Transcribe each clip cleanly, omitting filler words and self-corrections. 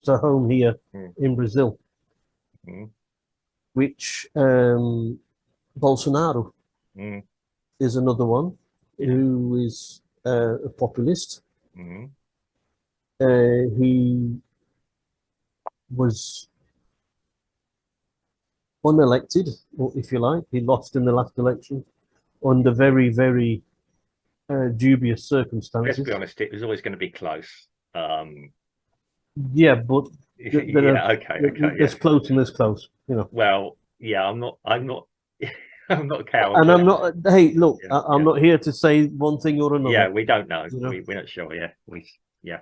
to home here Mm. in Brazil, Mm. which Bolsonaro Mm. is another one Yeah. who is a populist. Mm. He was unelected, or if you like, he lost in the last election under very, very dubious Let's circumstances. be honest, it was always going to be close. Yeah, but Yeah, okay, yeah. there's close and there's close, you know. Well, yeah, I'm not, I'm not a coward, And but I'm not. Hey, look, yeah, I'm yeah, not here to say one thing or yeah. another. We don't know. You know, We're not sure. Yeah, yeah,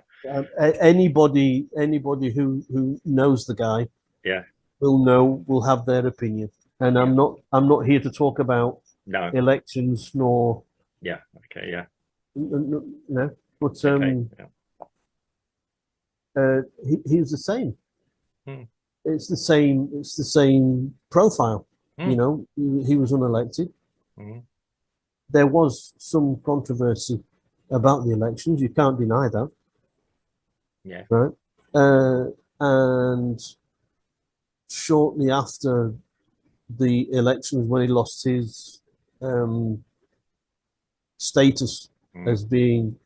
anybody who knows the guy yeah. will have their opinion. And Yeah. I'm not here to talk about No. elections nor Yeah. Okay. Yeah. you know, but Okay. Yeah. he's the same. Hmm. It's the same. It's the same profile. You Hmm. know, he was unelected. Hmm. There was some controversy about the elections. You can't deny that, Yeah. right? And shortly after the elections, when he lost his um, status Hmm. as being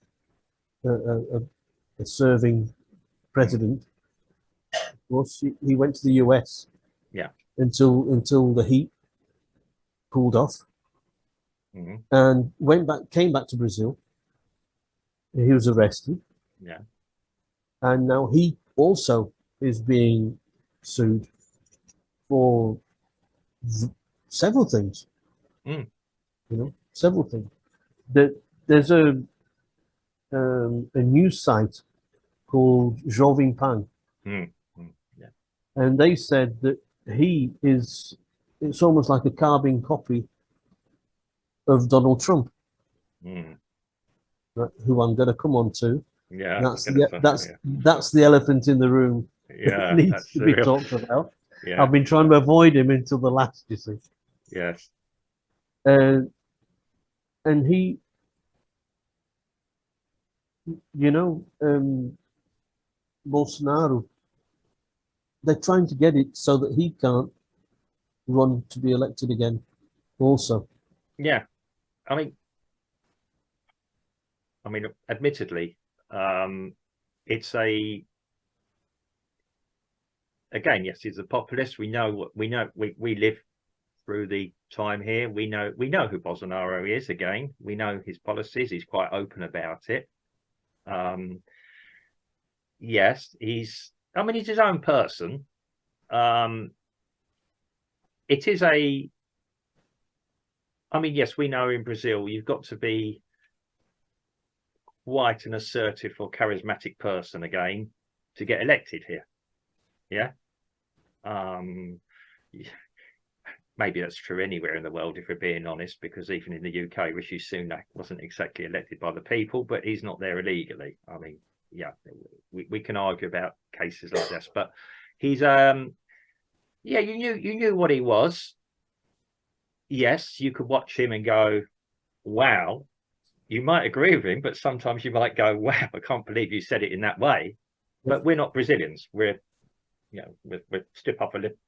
a serving Hmm. president, of course, he went to the US Yeah. until the heat cooled off, Hmm. and came back to Brazil. He was arrested, Yeah. and now he also is being sued for several things. Hmm. You know, several things. There, there's a news site called Jovem Pan, Hmm. Hmm. Yeah. and they said that he is. It's almost like a carbon copy of Donald Trump, Hmm. right, who I'm going to come on to. Yeah. I'm gonna say, yeah. That's the elephant in the room that Yeah. needs That's to be real. talked about. Yeah. I've been trying to avoid him until the last, you see. Yes. Uh, and he, you know, Bolsonaro, they're trying to get it so that he can't run to be elected again. Also, Yeah. I mean, admittedly, it's a again, yes, he's a populist. We know what we know. We live through the time here. We know who Bolsonaro is. Again, we know his policies. He's quite open about it. Um, yes, he's his own person. Um, it is a. Yes, we know in Brazil you've got to be quite an assertive or charismatic person again to get elected here. Yeah. Um, maybe that's true anywhere in the world, if we're being honest, because even in the UK, Rishi Sunak wasn't exactly elected by the people, but he's not there illegally. Yeah, we can argue about cases like this, but he's yeah, you knew what he was. Yes, you could watch him and go, wow. You might agree with him, but sometimes you might go, wow, I can't believe you said it in that way. But we're not Brazilians. We're we're stiff upper lip,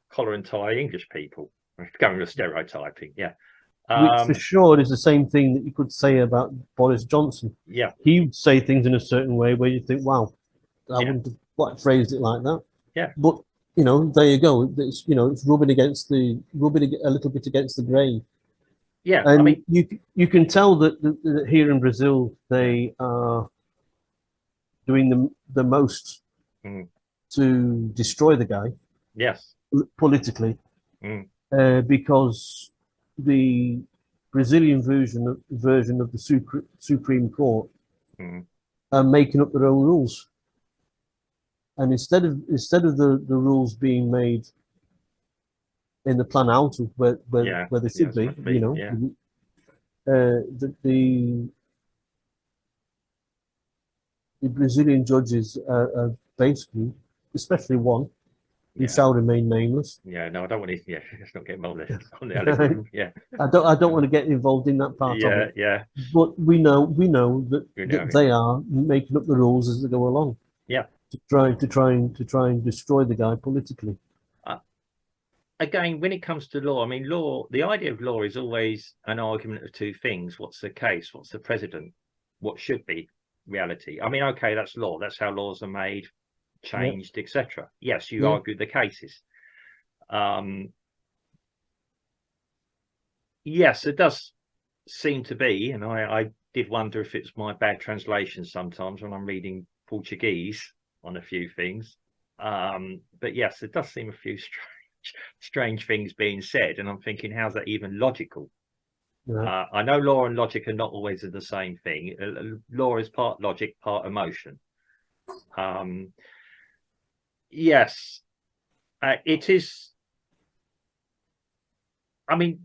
collar and tie English people. We're going with stereotyping, yeah. which for sure is the same thing that you could say about Boris Johnson. Yeah. He would say things in a certain way where you think, wow, I Yeah. wouldn't have quite phrased it like that. Yeah. But you know, there you go. It's it's rubbing a little bit against the grain. Yeah. And you can tell that here in Brazil they are doing the most to destroy the guy. Yes. Politically, because the Brazilian version of the Supreme Court are making up their own rules, and instead of the rules being made in the Planalto where they should be, you know, yeah. The Brazilian judges are basically, especially one who shall remain nameless. Yeah, no, I don't want to. Yeah, let's not get involved on the other. Yeah, I don't want to get involved in that part of it. Yeah. But we know that they are making up the rules as they go along. Yeah. to try and destroy the guy politically. Again, when it comes to law, I mean, law, the idea of law is always an argument of two things. What's the case? What's the precedent? What should be reality? I mean, okay, that's law. That's how laws are made, changed, etc. Yes, you argue the cases. Yes, it does seem to be, and I did wonder if it's my bad translation sometimes when I'm reading Portuguese on a few things. But yes, it does seem a few strange things being said, and I'm thinking, how's that even logical? I know law and logic are not always the same thing. Law is part logic, part emotion. Yes, it is. I mean,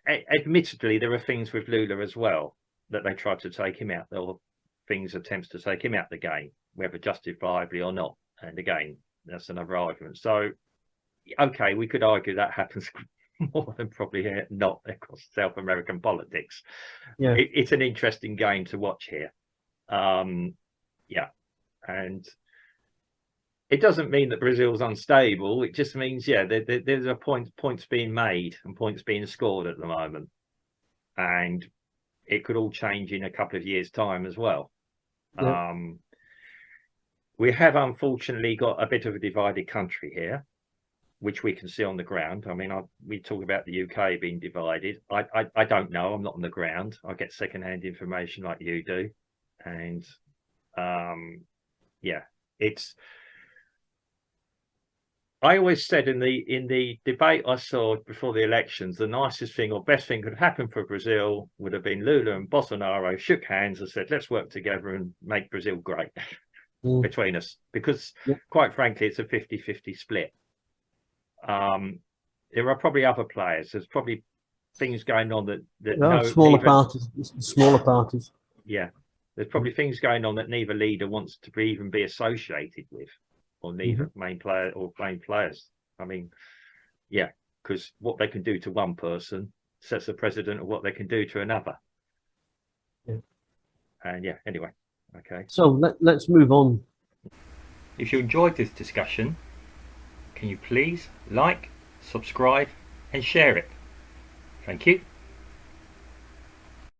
admittedly, there are things with Lula as well that they tried to take him out. There were attempts to take him out the game, whether justifiably or not. And again, that's another argument. So, okay, we could argue that happens more than probably not across South American politics. Yeah, it's an interesting game to watch here. Yeah, and it doesn't mean that Brazil's unstable. It just means, yeah, there's a points being made and points being scored at the moment, and it could all change in a couple of years' time as well. yeah. We have unfortunately got a bit of a divided country here, which we can see on the ground. I mean, we talk about the UK being divided. I don't know. I'm not on the ground. I get secondhand information like you do, and yeah, it's. I always said in the debate I saw before the elections, the nicest thing or best thing could happen for Brazil would have been Lula and Bolsonaro shook hands and said, let's work together and make Brazil great between us. Because quite frankly, it's a 50-50 split. There are probably other players. There's probably things going on that smaller parties. Yeah. There's probably things going on that neither leader wants to even be associated with. Or neither main player or main players. I mean, yeah, because what they can do to one person sets the precedent of what they can do to another. Yeah. And yeah, anyway, okay. So let's move on. If you enjoyed this discussion, can you please like, subscribe, and share it? Thank you.